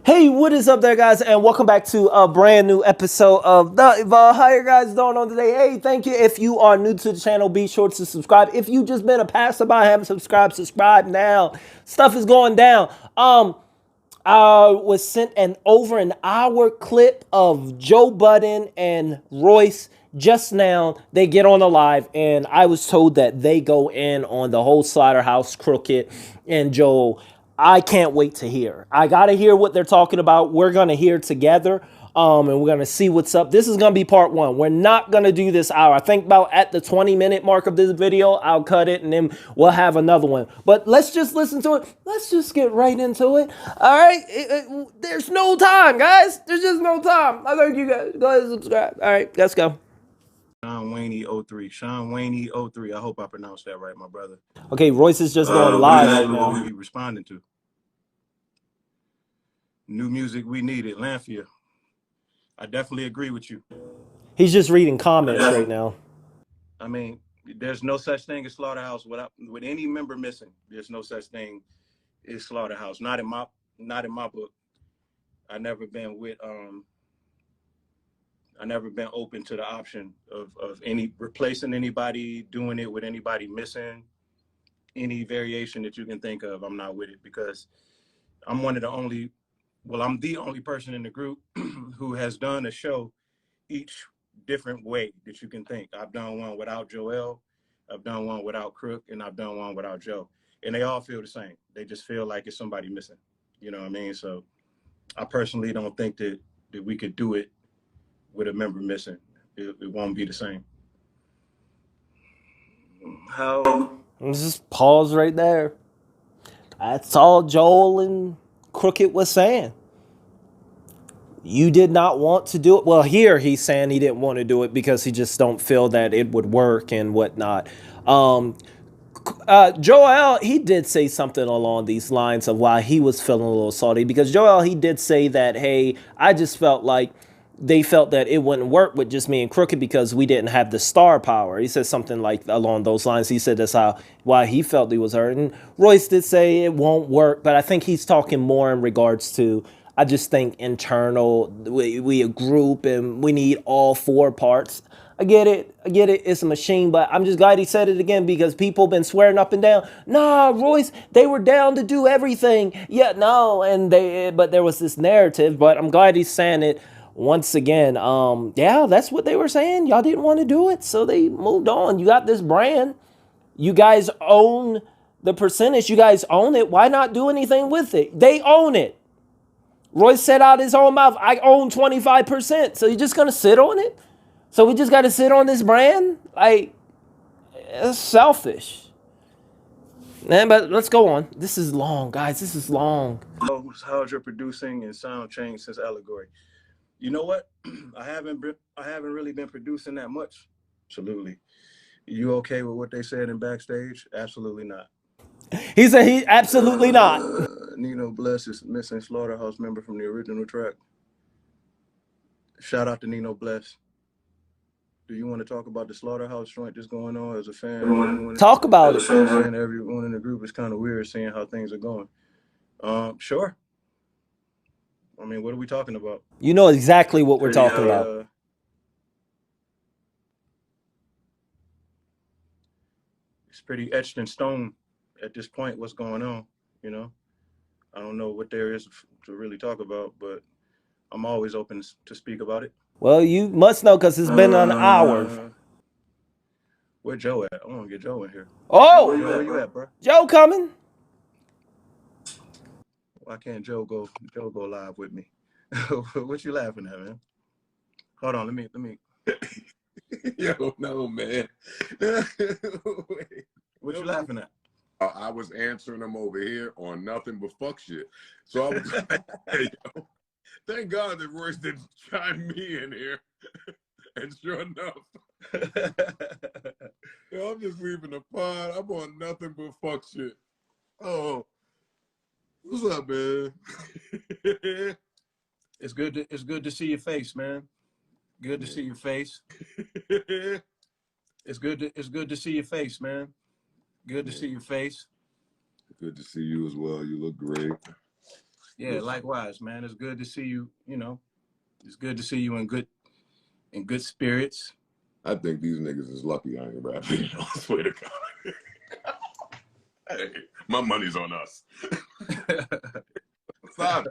Hey, what is up there, guys, and welcome back to a brand new episode of The Evolve. How you guys doing on today? Hey, thank you. If you are new to the channel, be sure to subscribe. If you just been a passerby, haven't subscribed, subscribe now. Stuff is going down. I was sent an over an hour clip of Joe Budden and Royce just now. They get on the live, and I was told that they go in on the whole Slaughterhouse, Crooked, and Joel. I can't wait to hear. I gotta hear what they're talking about. We're gonna hear together. And we're gonna see what's up. This is gonna be part one. We're not gonna do this hour. I think about at the 20-minute mark of this video, I'll cut it and then we'll have another one. But let's just listen to it. Let's just get right into it. All right. There's no time, guys. There's just no time. I thank you guys. Go ahead and subscribe. All right, let's go. Sean Waney 03. Sean Waney 03. I hope I pronounced that right, my brother. Okay, Royce is just going live right now. What are we responding to? New music we needed, Lanfia. I definitely agree with you. He's just reading comments right now. I mean, there's no such thing as Slaughterhouse with any member missing. There's no such thing as Slaughterhouse. Not in my book. I never been open to the option of any replacing anybody, doing it with anybody missing, any variation that you can think of. I'm not with it because I'm I'm the only person in the group who has done a show each different way that you can think. I've done one without Joell, I've done one without Crook, and I've done one without Joe. And they all feel the same. They just feel like it's somebody missing. You know what I mean? So I personally don't think that we could do it with a member missing. It won't be the same. Let's just pause right there. That's all Joel and Crooked was saying. You did not want to do it. Well, here he's saying he didn't want to do it because he just don't feel that it would work and whatnot. Joel, he did say something along these lines of why he was feeling a little salty, because Joel, he did say that, hey, I just felt like they felt that it wouldn't work with just me and Crooked because we didn't have the star power. He said something like along those lines. He said that's why he felt he was hurt. And Royce did say it won't work, but I think he's talking more in regards to, I just think internal, we a group and we need all four parts. I get it, it's a machine, but I'm just glad he said it again because people been swearing up and down, nah, Royce, they were down to do everything. Yeah, no, but there was this narrative, but I'm glad he's saying it once again. Yeah, that's what they were saying. Y'all didn't want to do it, so they moved on. You got this brand. You guys own the percentage. You guys own it. Why not do anything with it? They own it. Royce said out his own mouth, I own 25%. So you're just going to sit on it? So we just got to sit on this brand? Like, it's selfish. Man, but let's go on. This is long, guys. This is long. How's your producing and sound changed since Allegory? You know what? I haven't really been producing that much. Absolutely. You okay with what they said in backstage? Absolutely not. He said he absolutely not. Nino Bless is missing Slaughterhouse member from the original track. Shout out to Nino Bless. Do you want to talk about the Slaughterhouse joint that's going on as a fan? Talk about it. And everyone in the group is kind of weird seeing how things are going. Sure. I mean, what are we talking about? You know exactly what we're talking about. It's pretty etched in stone at this point what's going on, you know? I don't know what there is to really talk about, but I'm always open to speak about it. Well, you must know because it's been an hour. Where Joe at? I want to get Joe in here. Oh! Where you at, bro? Joe coming. Why can't Joe go live with me? What you laughing at, man? Hold on, let me. Yo, no, man. What you laughing at? I was answering them over here on nothing but fuck shit. So I was hey, yo, thank God that Royce didn't chime me in here. And sure enough, yo, I'm just leaving the pod. I'm on nothing but fuck shit. Oh, what's up, man? It's good to see your face, man. Good to see your face. It's good to see your face, man. Good to see your face. Good to see you as well. You look great. Yeah, likewise, man. It's good to see you. You know, it's good to see you in good spirits. I think these niggas is lucky I ain't rapping. I swear to God. Hey, my money's on us. Stop.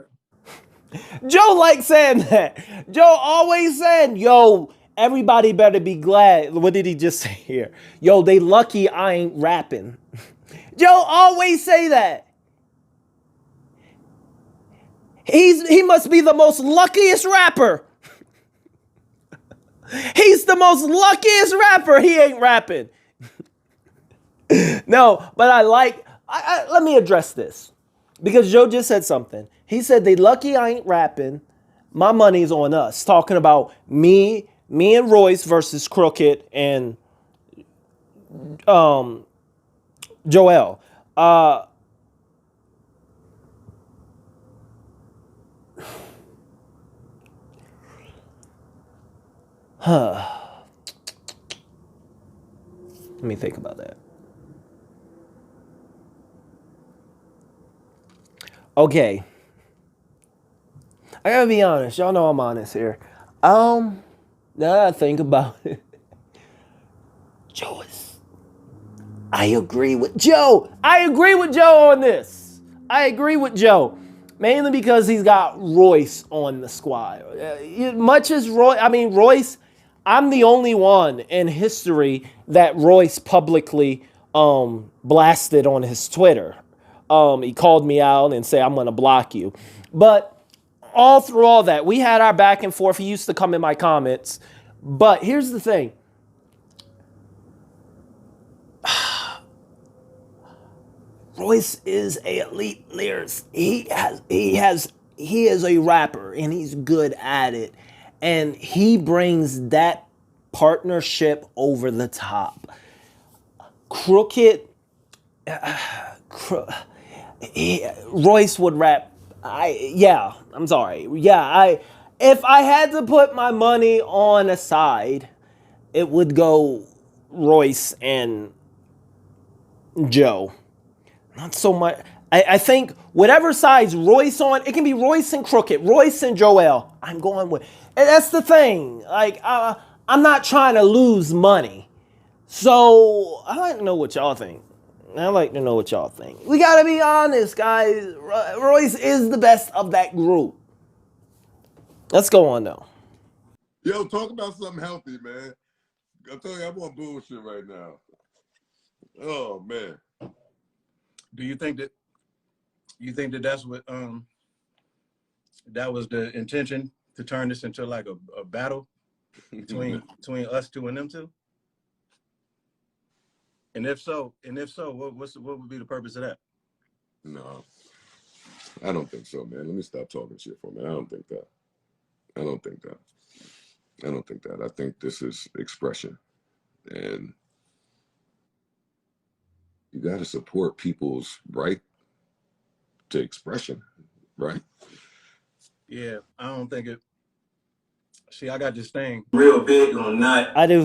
Joe likes saying that. Joe always saying, yo, everybody better be glad. What did he just say here? Yo, they lucky I ain't rapping. Joe always say that. He must be the most luckiest rapper. He's the most luckiest rapper. He ain't rapping. No, but let me address this. Because Joe just said something. He said they lucky I ain't rapping. My money's on us. Talking about me and Royce versus Crooked and Joell. Let me think about that. Okay. I gotta be honest. Y'all know I'm honest here. Now that I think about it, I agree with Joe. I agree with Joe on this. I agree with Joe. Mainly because he's got Royce on the squad. Much as Royce, I'm the only one in history that Royce publicly blasted on his Twitter. He called me out and said, I'm going to block you. But all through all that, we had our back and forth. He used to come in my comments. But here's the thing. Royce is a elite lyricist. He is a rapper and he's good at it. And he brings that partnership over the top. Royce would rap. I'm sorry. If I had to put my money on a side, it would go Royce and Joe. Not so much. I think whatever side's Royce on, it can be Royce and Crooked, Royce and Joell. I'm going with. And that's the thing. Like, I'm not trying to lose money. So, I like to know what y'all think. We gotta be honest, guys. Royce is the best of that group. Let's go on, though. Yo, talk about something healthy, man. I tell you, I'm on bullshit right now. Oh, man. Do you think that that's what that was the intention, to turn this into like a battle between us two and them two? And if so, what would be the purpose of that? No, I don't think so, man. Let me stop talking shit for a minute. I don't think that. I think this is expression, and you got to support people's right to expression, right? Yeah, I don't think it. See, I got this thing real big on that. I do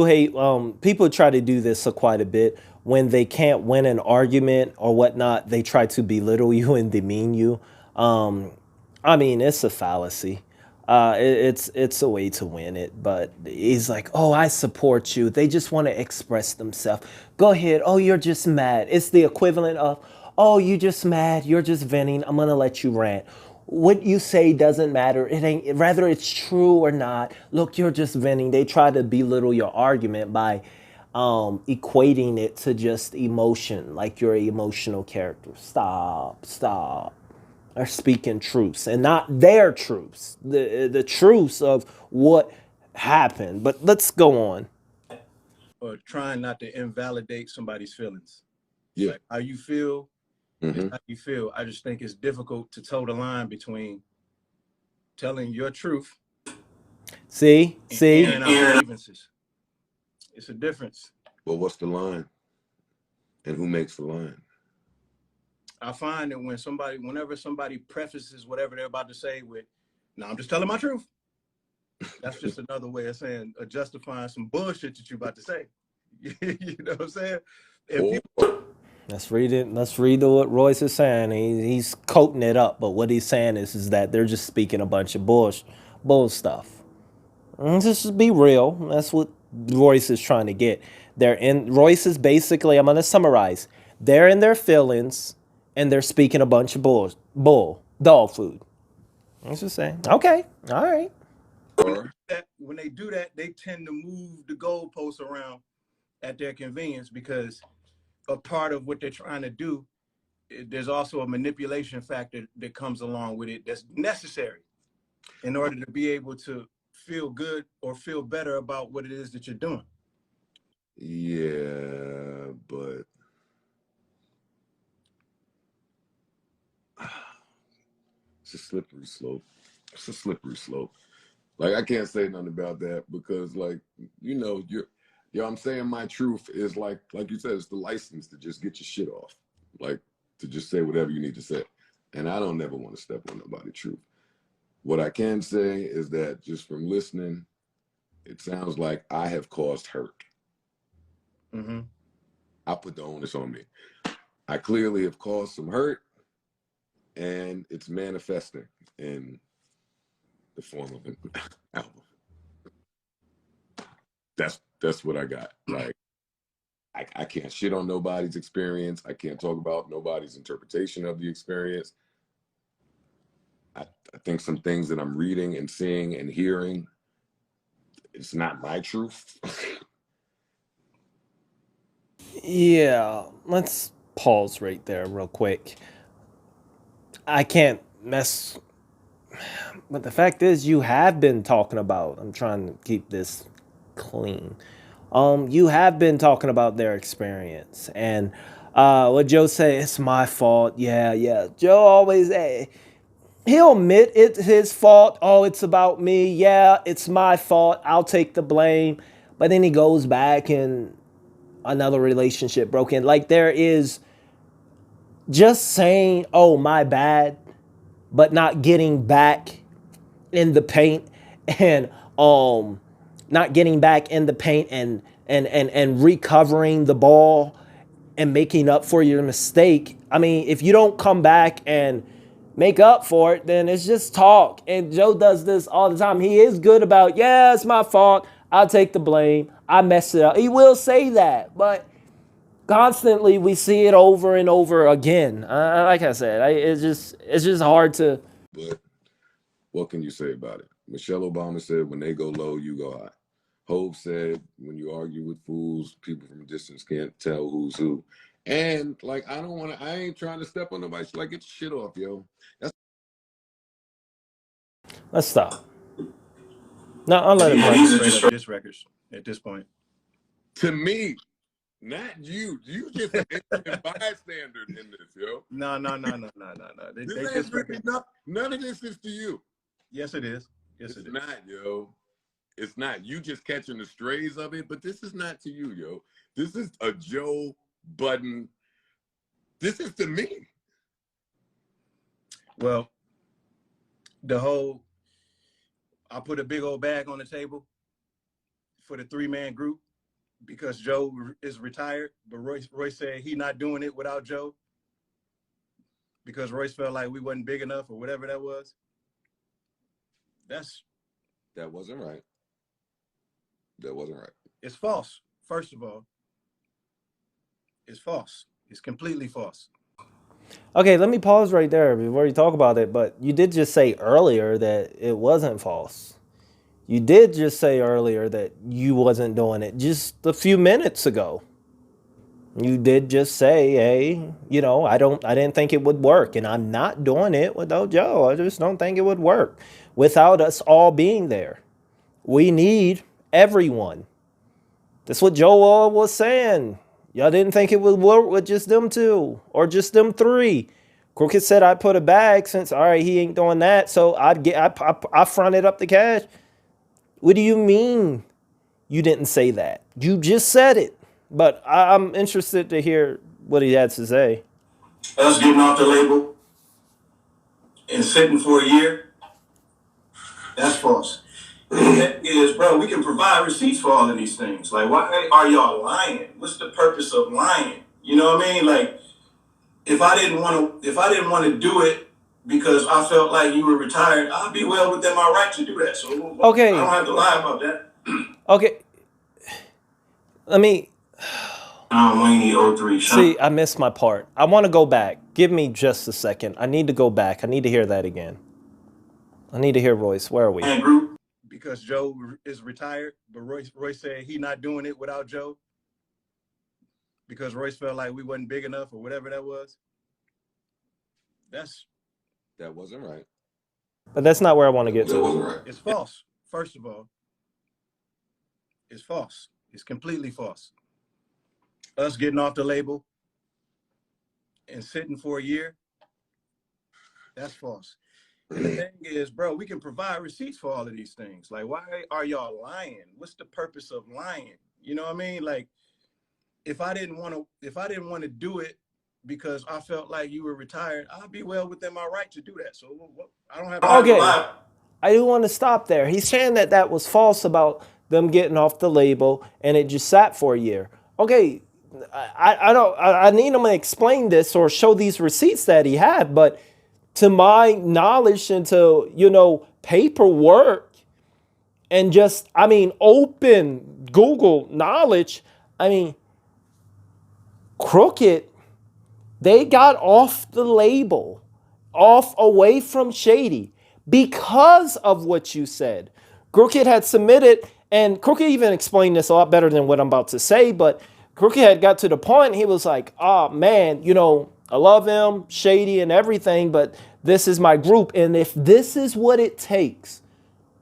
hate people try to do this quite a bit. When they can't win an argument or whatnot, they try to belittle you and demean you. It's a fallacy. It's a way to win it, but he's like, oh, I support you. They just want to express themselves. Go ahead. Oh, you're just mad. It's the equivalent of, oh, you just mad. You're just venting. I'm gonna let you rant. What you say doesn't matter. It ain't, whether it's true or not. Look, you're just venting. They try to belittle your argument by equating it to just emotion, like you're an emotional character. Stop. Are speaking truths and not their truths, the truths of what happened. But let's go on. Or trying not to invalidate somebody's feelings. Yeah. Like how you feel is how you feel. I just think it's difficult to toe the line between telling your truth. See? And our grievances. It's a difference. Well, what's the line? And who makes the line? I find that whenever somebody prefaces whatever they're about to say with, "No, I'm just telling my truth," that's just another way of saying, justifying some bullshit that you're about to say. You know what I'm saying? Let's read it. Let's read what Royce is saying. He's coating it up, but what he's saying is that they're just speaking a bunch of bull stuff. Just be real. That's what Royce is trying to get. Royce is basically, I'm gonna summarize. They're in their feelings and they're speaking a bunch of dog food. I'm just saying. Okay. All right. When they do that, they tend to move the goalposts around at their convenience, because a part of what they're trying to do, there's also a manipulation factor that comes along with it that's necessary in order to be able to feel good or feel better about what it is that you're doing. Yeah, but it's a slippery slope. It's a slippery slope. Like, I can't say nothing about that because, like, you know, I'm saying my truth is like you said, it's the license to just get your shit off, like to just say whatever you need to say. And I don't never want to step on nobody's truth. What I can say is that just from listening, it sounds like I have caused hurt. Mm-hmm. I put the onus on me. I clearly have caused some hurt, and it's manifesting in the form of an album. That's what I got. Like, I can't shit on nobody's experience. I can't talk about nobody's interpretation of the experience. I think some things that I'm reading and seeing and hearing, it's not my truth. Yeah, let's pause right there real quick. I can't mess, but the fact is, you have been talking about. I'm trying to keep this clean. You have been talking about their experience and what Joe said. It's my fault. Yeah. Joe always he'll admit it's his fault. Oh, it's about me. Yeah, it's my fault. I'll take the blame. But then he goes back and another relationship broken. Like, there is just saying, oh, my bad, but not getting back in the paint and not getting back in the paint and recovering the ball and making up for your mistake. I mean, if you don't come back and make up for it, then it's just talk. And Joe does this all the time. He is good about, yeah, it's my fault. I'll take the blame. I messed it up. He will say that, but constantly we see it over and over again. Like I said, it's just hard to. But what can you say about it? Michelle Obama said, when they go low, you go high. Hope said, when you argue with fools, people from a distance can't tell who's who. And, like, I ain't trying to step on nobody. Like, get your shit off, yo. Let's stop. No, I'll let it play. These are just diss records at this point. To me, not you. You just an innocent bystander in this, yo. No. None of this is to you. Yes, it is. Yes, it is. It's not, yo. It's not. You just catching the strays of it, but this is not to you, yo. This is a Joe Budden. This is to me. Well, I put a big old bag on the table for the 3-man group because Joe is retired, but Royce said he not doing it without Joe because Royce felt like we wasn't big enough or whatever that was. That wasn't right. That wasn't right. It's false. First of all, it's false. It's completely false. Okay, let me pause right there before you talk about it. But you did just say earlier that it wasn't false. You did just say earlier that you wasn't doing it just a few minutes ago. You did just say, hey, I didn't think it would work, and I'm not doing it without Joe. I just don't think it would work without us all being there. We need everyone. That's what Joel was saying. Y'all didn't think it would work with just them two or just them three. Crooked said I'd put a bag since, all right, he ain't doing that, so I fronted up the cash. What do you mean you didn't say that? You just said it. But I'm interested to hear what he had to say. Us getting off the label and sitting for a year, that's false. That is, bro, we can provide receipts for all of these things. Like, why are y'all lying? What's the purpose of lying? You know what I mean? Like, if I didn't want to do it because I felt like you were retired, I'd be well within my right to do that. So Okay. I don't have to lie about that. Okay. Let me Wayne 03. see. I missed my part. I want to go back. Give me just a second. I need to go back. I need to hear that again. I need to hear Royce. Where are we? Group. Because Joe is retired, but Royce said he not doing it without Joe because Royce felt like we wasn't big enough or whatever that was. That wasn't right. But that's not where I want to get to. Right. It's false. First of all, it's false. It's completely false. Us getting off the label and sitting for a year, that's false. And the thing is, bro, we can provide receipts for all of these things. Like, why are y'all lying? What's the purpose of lying? You know what I mean? Like, if I didn't want to do it because I felt like you were retired, I'd be well within my right to do that. So I don't have to. Okay. I do want to stop there. He's saying that that was false about them getting off the label and it just sat for a year. Okay. I need him to explain this or show these receipts that he had, but to my knowledge and to, you know, paperwork and just, I mean, open Google knowledge, I mean, Crooked, they got off the label, off away from Shady because of what you said. Crooked had submitted, and Crooked even explained this a lot better than what I'm about to say, but Crooked had got to the point, he was like, oh man, you know, I love him, Shady and everything, but this is my group. And if this is what it takes,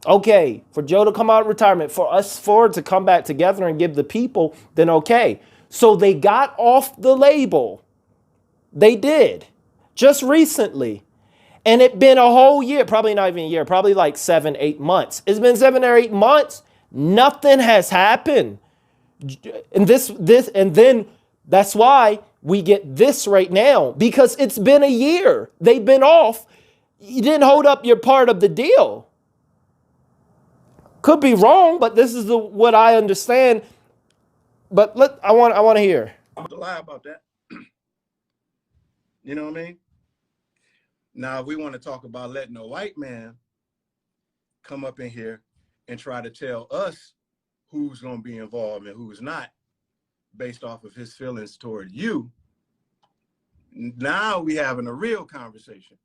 okay, for Joe to come out of retirement, for us four to come back together and give the people, then okay. So they got off the label. They did. Just recently. And it been a whole year, probably not even a year, probably like 7-8 months. It's been 7 or 8 months. Nothing has happened. And and then that's why we get this right now, because it's been a year. They've been off. You didn't hold up your part of the deal. Could be wrong, but this is what I understand. But I want to hear. I'm to lie about that. You know what I mean? Now, if we want to talk about letting a white man come up in here and try to tell us who's going to be involved and who's not based off of his feelings toward you, now we having a real conversation.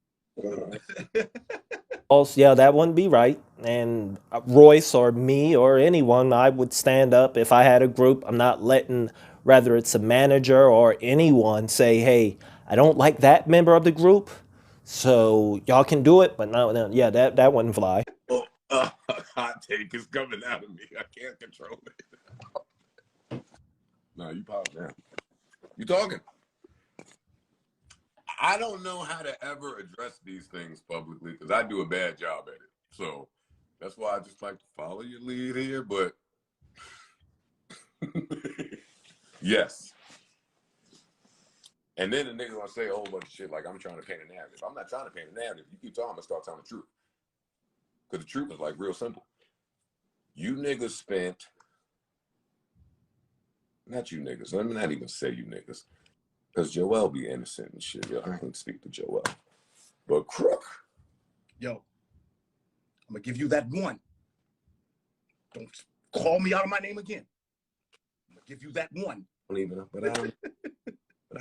Also, yeah, that wouldn't be right. And Royce or me or anyone, I would stand up if I had a group. I'm not letting, whether it's a manager or anyone, say, hey, I don't like that member of the group, so y'all can do it. But no, yeah, that wouldn't fly. Hot take is coming out of me. I can't control it. No, you pause now. You talking? I don't know how to ever address these things publicly because I do a bad job at it. So that's why I just like to follow your lead here. But yes. And then the nigga gonna say a whole bunch of shit like I'm trying to paint a narrative. I'm not trying to paint a narrative. You keep talking, I'm gonna start telling the truth. Because the truth is like real simple. You niggas spent, not you niggas, let me not even say you niggas. Because Joell be innocent and shit. Yo, I can't speak to Joell. But Crook. Yo, I'm going to give you that one. Don't call me out of my name again. I'm going to give you that one. But I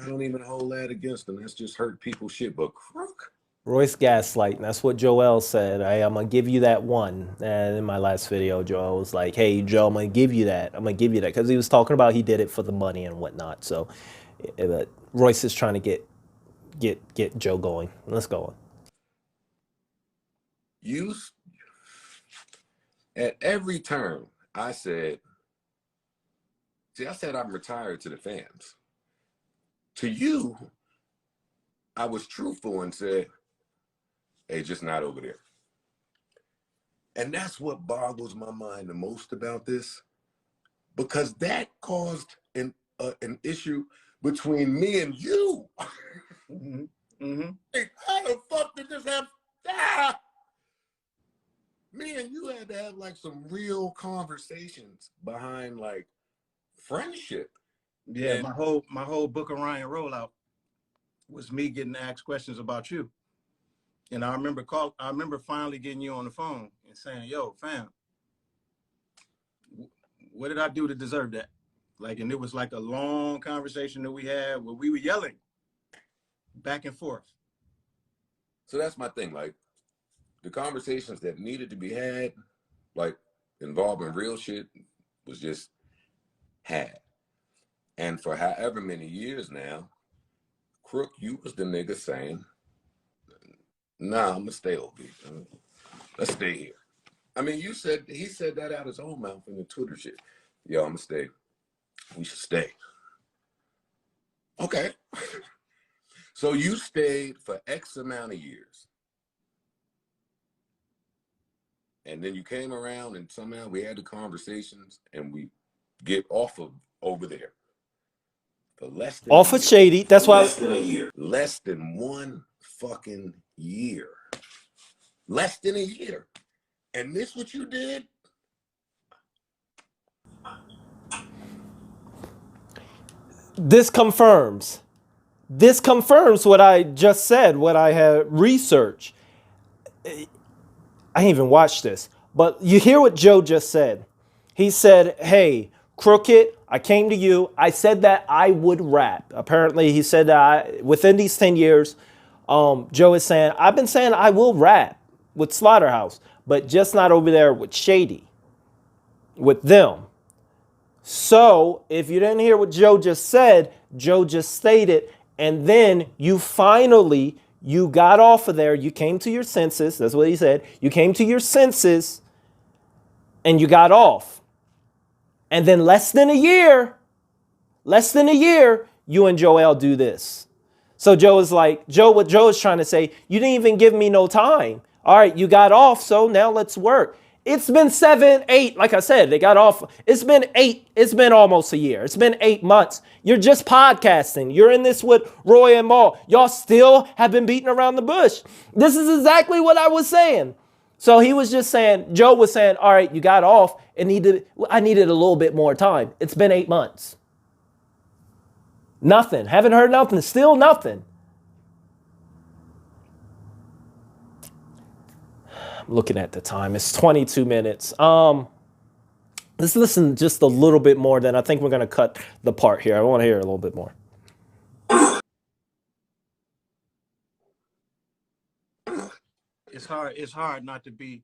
don't even hold that against them. That's just hurt people's shit. But Crook. Royce gaslighting. That's what Joell said. I'm going to give you that one. And in my last video, Joell was like, hey, Joe, I'm going to give you that. I'm going to give you that. Because he was talking about he did it for the money and whatnot. So Royce is trying to get Joe going. Let's go on. At every turn, I said I'm retired to the fans. To you, I was truthful and said, hey, just not over there. And that's what boggles my mind the most about this, because that caused an issue between me and you. Mm-hmm. Mm-hmm. Hey, how the fuck did this happen? Me and you had to have like some real conversations behind like friendship. Yeah, And my whole Book of Ryan rollout was me getting asked questions about you. And I remember finally getting you on the phone and saying, "Yo, fam, what did I do to deserve that?" Like, and it was like a long conversation that we had where we were yelling back and forth. so that's my thing. Like the conversations that needed to be had, like involving real shit, was just had. And for however many years now, Crook, you was the nigga saying, "Nah, I'm gonna stay over here. Let's stay here." I mean, he said that out his own mouth in the Twitter shit. Yo, I'm gonna stay. We should stay. Okay. So you stayed for X amount of years. And then you came around and somehow we had the conversations and we get off of over there. For less than Off of Shady. That's why. less than a year. Less than 1 fucking year. Less than a year. And this what you did? This confirms what I just said, what I had researched. I ain't even watched this, but you hear what Joe just said. He said, "Hey, Crooked, I came to you. I said that I would rap." Apparently, he said that within these 10 years, Joe is saying, "I've been saying I will rap with Slaughterhouse, but just not over there with Shady, with them." So if you didn't hear what Joe just said, Joe just stated, and then you got off of there. You came to your senses. That's what he said. You came to your senses and you got off. And then less than a year, you and Joell do this. So Joe is like, what Joe is trying to say, you didn't even give me no time. All right, you got off, so now let's work. It's been 7, 8, like I said, they got off. It's been 8, it's been almost a year. It's been 8 months. You're just podcasting. You're in this with Roy and Maul. Y'all still have been beating around the bush. This is exactly what I was saying. So he was just saying, Joe was saying, all right, you got off and I needed a little bit more time. It's been 8 months. Nothing. Haven't heard nothing. Still nothing. I'm looking at the time. It's 22 minutes. Let's listen just a little bit more. Then I think we're going to cut the part here. I want to hear a little bit more. It's hard not to be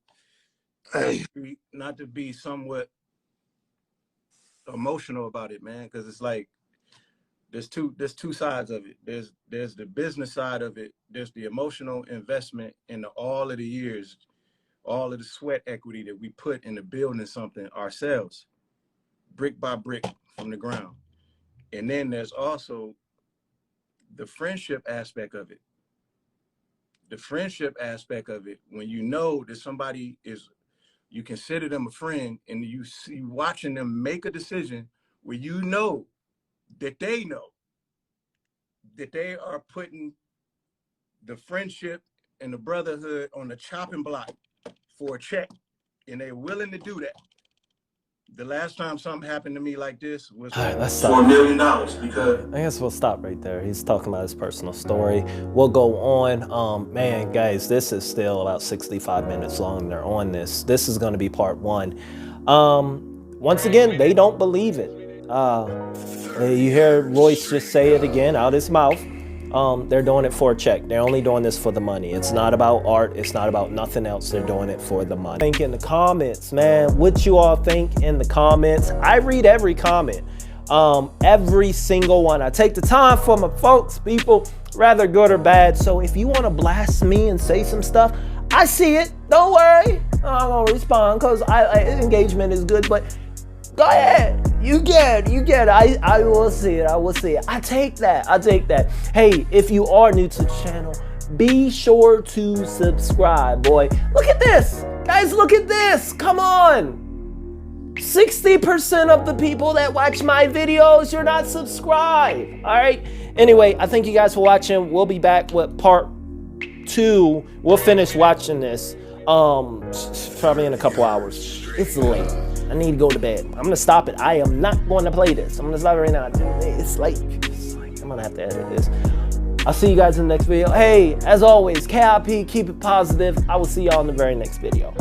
somewhat emotional about it, man, because it's like there's two sides of it. There's the business side of it. There's the emotional investment in all of the years, all of the sweat equity that we put into building something ourselves, brick by brick from the ground. And then there's also the friendship aspect of it. The friendship aspect of it, when you know that somebody you consider them a friend and you see watching them make a decision where you know that they are putting the friendship and the brotherhood on the chopping block for a check, and they're willing to do that. The last time something happened to me like this was All right, let's $4 stop. million because I guess we'll stop right there. He's talking about his personal story. We'll go on. Man, guys, this is still about 65 minutes long. They're on this. This is going to be part 1. Once again, they don't believe it. You hear Royce just say it again out his mouth. They're doing it for a check. They're only doing this for the money. It's not about art. It's not about nothing else. They're doing it for the money. Think in the comments, man. What you all think in the comments? I read every comment. Every single one. I take the time for my folks, people, rather good or bad. So if you want to blast me and say some stuff, I see it. Don't worry. I'm going to respond because engagement is good, but go ahead. You get it. I will see it. I take that. Hey, if you are new to the channel, be sure to subscribe, boy. Look at this. Guys, look at this. Come on. 60% of the people that watch my videos, you're not subscribed. All right. Anyway, I thank you guys for watching. We'll be back with part 2. We'll finish watching this probably in a couple hours. It's late. I need to go to bed. I'm gonna stop it. I am not going to play this. I'm gonna stop it right now. It's like I'm gonna have to edit this. I'll see you guys in the next video. Hey, as always, KIP, keep it positive. I will see y'all in the very next video.